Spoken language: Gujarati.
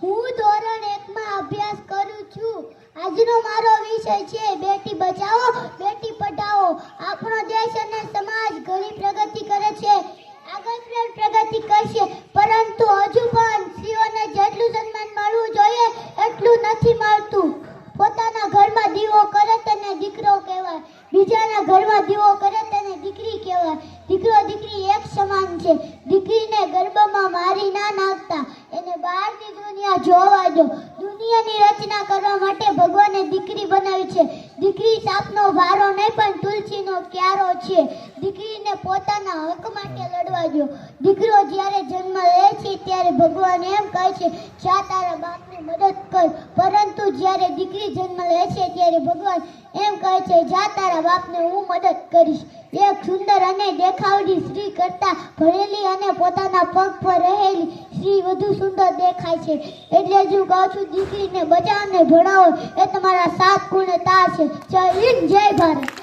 હું ધોરણ 1 માં અભ્યાસ કરું છું. આજનો મારો વિષય છે બેટી બચાવો બેટી પઢાઓ. આપણો દેશ અને સમાજ ઘણી પ્રગતિ કરે છે, આગળ પણ પ્રગતિ કરશે, પરંતુ હજુ પણ સ્ત્રીઓને જેટલું સન્માન મળવું જોઈએ એટલું નથી મળતું. પોતાના ઘરમાં દીવો કરે તેને દીકરો કહેવાય, બીજાના ઘરમાં દીવો કરે તેને દીકરી કહેવાય. દીકરો દીકરી એક સમાન છે. દીકરીને ગર્ભમાં મારી ના નાખતા, એને બહારની દુનિયા જોવા દો. દુનિયાની રચના કરવા માટે ભગવાને દીકરી બનાવી છે. દીકરી સાપનો વારો નહીં પણ તુલસીનો ક્યારો છે. દીકરીને પોતાના હક માટે લડવા દો. દીકરો જ્યારે જન્મ લે છે ત્યારે ભગવાન એમ કહે છે જા તારા બાપની મદદ કર, પરંતુ જ્યારે દીકરી જન્મ લે છે ત્યારે ભગવાન એમ કહે છે જા તારા બાપને હું મદદ કરીશ. એક સુંદર અને દેખાવડી સ્ત્રી કરતા ભણેલી અને પોતાના પગ પર રહેલી સ્ત્રી વધુ સુંદર દેખાય છે. એટલે જ હું કહું છું દીકરીને બચાવો ને ભણાવો એ તમારા 7 ગુણ તાર છે. જય હિન્દ, જય ભારત.